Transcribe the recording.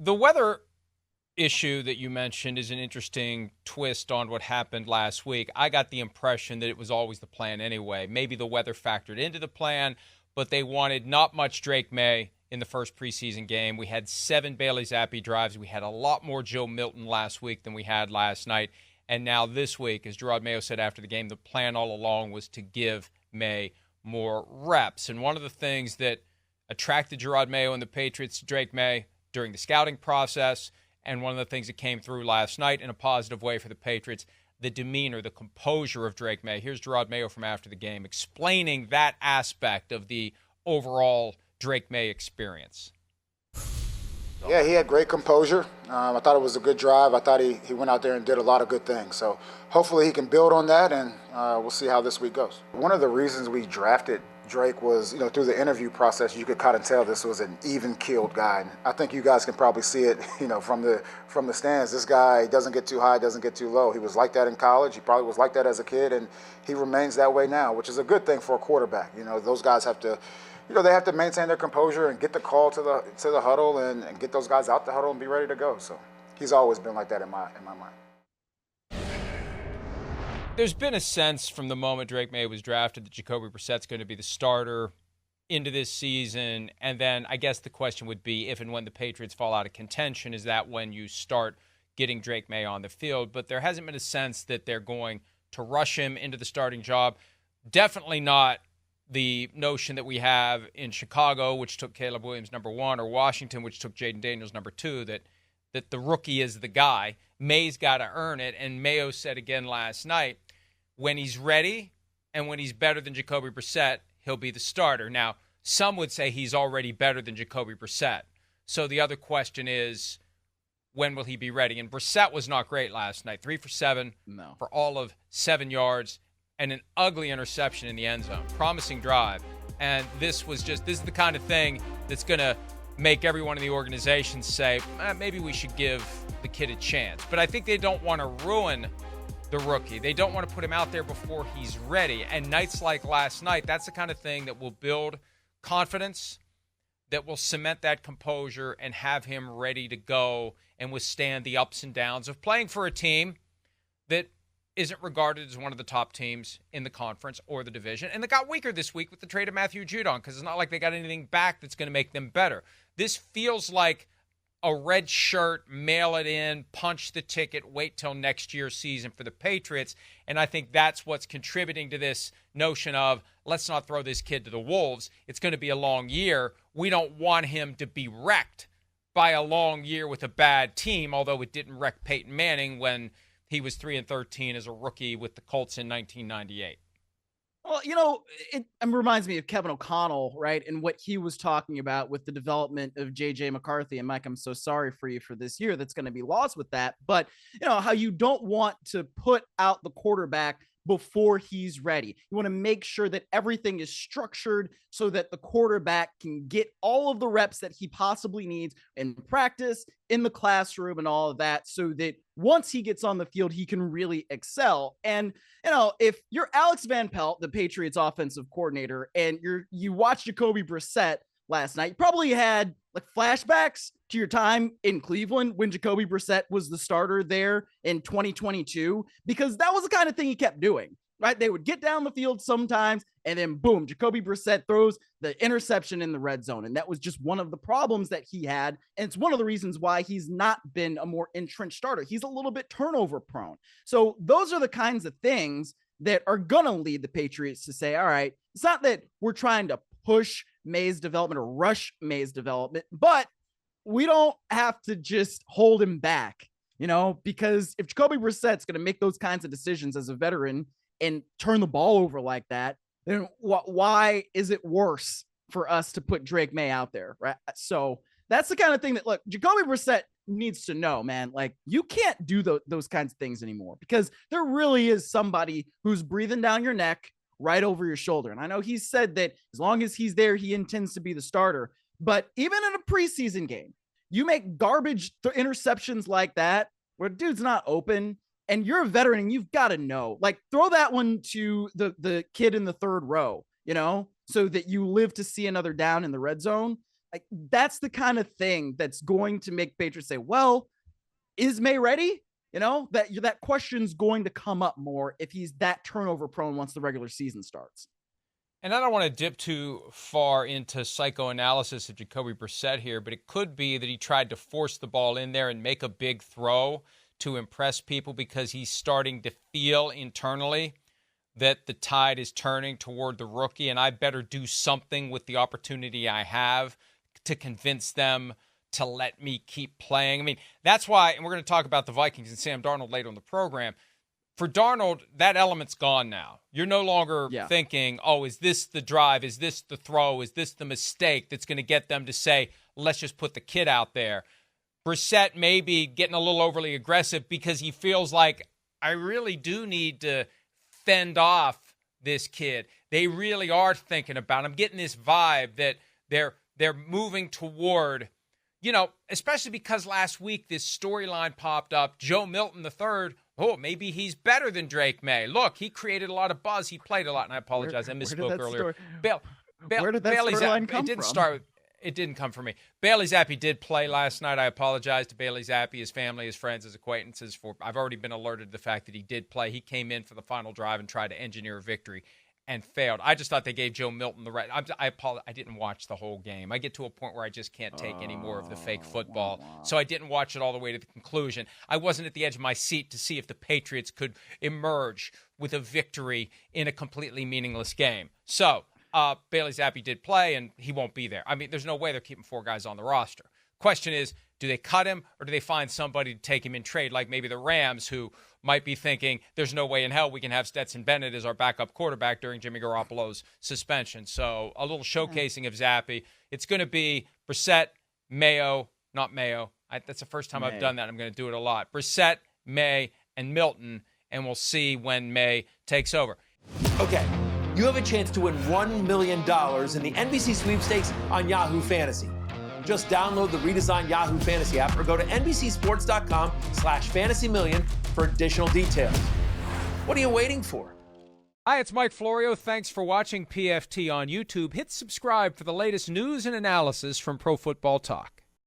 The weather issue that you mentioned is an interesting twist on what happened last week. I got the impression that it was always the plan anyway. Maybe the weather factored into the plan, but they wanted not much Drake Maye in the first preseason game. We had 7 Bailey Zappe drives. We had a lot more Joe Milton last week than we had last night. And now this week, as Jerod Mayo said after the game, the plan all along was to give Maye more reps. And one of the things that attracted Jerod Mayo and the Patriots to Drake Maye during the scouting process, and one of the things that came through last night in a positive way for the Patriots, the demeanor, the composure of Drake Maye. Here's Jerod Mayo from after the game explaining that aspect of the overall Drake Maye experience. Yeah, he had great composure. I thought it was a good drive. I thought he went out there and did a lot of good things. So hopefully he can build on that, and we'll see how this week goes. One of the reasons we drafted Drake was, through the interview process, you could kind of tell this was an even-keeled guy. And I think you guys can probably see it, from the stands. This guy doesn't get too high, doesn't get too low. He was like that in college. He probably was like that as a kid, and he remains that way now, which is a good thing for a quarterback. Those guys have to. They have to maintain their composure and get the call to the huddle and get those guys out the huddle and be ready to go. So he's always been like that in my mind. There's been a sense from the moment Drake Maye was drafted that Jacoby Brissett's going to be the starter into this season. And then I guess the question would be if and when the Patriots fall out of contention, is that when you start getting Drake Maye on the field? But there hasn't been a sense that they're going to rush him into the starting job. Definitely not the notion that we have in Chicago, which took Caleb Williams number 1, or Washington, which took Jaden Daniels number 2, that the rookie is the guy. Maye's got to earn it. And Mayo said again last night, when he's ready and when he's better than Jacoby Brissett, he'll be the starter. Now, some would say he's already better than Jacoby Brissett. So the other question is, when will he be ready? And Brissett was not great last night. 3 for 7 for all of 7 yards and an ugly interception in the end zone. Promising drive. And this is the kind of thing that's going to make everyone in the organization say, maybe we should give the kid a chance. But I think they don't want to ruin the rookie. They don't want to put him out there before he's ready. And nights like last night, that's the kind of thing that will build confidence, that will cement that composure and have him ready to go and withstand the ups and downs of playing for a team that isn't regarded as one of the top teams in the conference or the division. And they got weaker this week with the trade of Matthew Judon because it's not like they got anything back that's going to make them better. This feels like a red shirt, mail it in, punch the ticket, wait till next year's season for the Patriots. And I think that's what's contributing to this notion of let's not throw this kid to the wolves. It's going to be a long year. We don't want him to be wrecked by a long year with a bad team, although it didn't wreck Peyton Manning when he was 3-13 as a rookie with the Colts in 1998. Well, it reminds me of Kevin O'Connell, right? And what he was talking about with the development of J.J. McCarthy. And Mike, I'm so sorry for you for this year that's going to be lost with that. But, how you don't want to put out the quarterback before he's ready. You want to make sure that everything is structured so that the quarterback can get all of the reps that he possibly needs in practice, in the classroom, and all of that, so that once he gets on the field, he can really excel. And, if you're Alex Van Pelt, the Patriots offensive coordinator, and you watch Jacoby Brissett last night, you probably had like flashbacks to your time in Cleveland when Jacoby Brissett was the starter there in 2022, because that was the kind of thing he kept doing, right? They would get down the field sometimes and then boom, Jacoby Brissett throws the interception in the red zone. And that was just one of the problems that he had. And it's one of the reasons why he's not been a more entrenched starter. He's a little bit turnover prone. So those are the kinds of things that are going to lead the Patriots to say, all right, it's not that we're trying to push Maye's development or rush Maye's development, but we don't have to just hold him back, because if Jacoby Brissett's going to make those kinds of decisions as a veteran and turn the ball over like that, then why is it worse for us to put Drake Maye out there, right? So that's the kind of thing that, look, Jacoby Brissett needs to know, man, like you can't do those kinds of things anymore, because there really is somebody who's breathing down your neck right over your shoulder. And I know he said that as long as he's there, he intends to be the starter. But even in a preseason game, you make garbage interceptions like that where dude's not open and you're a veteran and you've got to know, like throw that one to the kid in the third row, so that you live to see another down in the red zone. Like, that's the kind of thing that's going to make Patriots say, well, is Maye ready? That question's going to come up more if he's that turnover prone once the regular season starts. And I don't want to dip too far into psychoanalysis of Jacoby Brissett here, but it could be that he tried to force the ball in there and make a big throw to impress people because he's starting to feel internally that the tide is turning toward the rookie, and I better do something with the opportunity I have to convince them to let me keep playing. I mean, that's why, and we're going to talk about the Vikings and Sam Darnold later in the program. For Darnold, that element's gone now. You're no longer thinking, oh, is this the drive? Is this the throw? Is this the mistake that's going to get them to say, let's just put the kid out there? Brissett may be getting a little overly aggressive because he feels like, I really do need to fend off this kid. They really are thinking about him. I'm getting this vibe that they're moving toward, especially because last week this storyline popped up, Joe Milton III. Oh, maybe he's better than Drake Maye. Look, he created a lot of buzz. He played a lot, and I apologize. I misspoke earlier. Where did that storyline come from? It didn't come from me. Bailey Zappe did play last night. I apologize to Bailey Zappe, his family, his friends, his acquaintances. I've already been alerted to the fact that he did play. He came in for the final drive and tried to engineer a victory and failed. I just thought they gave Joe Milton the right. I apologize. I didn't watch the whole game. I get to a point where I just can't take any more of the fake football. So I didn't watch it all the way to the conclusion. I wasn't at the edge of my seat to see if the Patriots could emerge with a victory in a completely meaningless game. So Bailey Zappe did play, and he won't be there. I mean, there's no way they're keeping 4 guys on the roster. Question is, do they cut him or do they find somebody to take him in trade, like maybe the Rams, who might be thinking there's no way in hell we can have Stetson Bennett as our backup quarterback during Jimmy Garoppolo's suspension. So a little showcasing of Zappe. It's going to be Brissett, Mayo, not Mayo. That's the first time I've done that. I'm going to do it a lot. Brissett, Maye, and Milton, and we'll see when Maye takes over. Okay, you have a chance to win $1 million in the NBC sweepstakes on Yahoo Fantasy. Just download the redesigned Yahoo Fantasy app or go to NBCSports.com/fantasymillion for additional details. What are you waiting for? Hi, it's Mike Florio. Thanks for watching PFT on YouTube. Hit subscribe for the latest news and analysis from Pro Football Talk.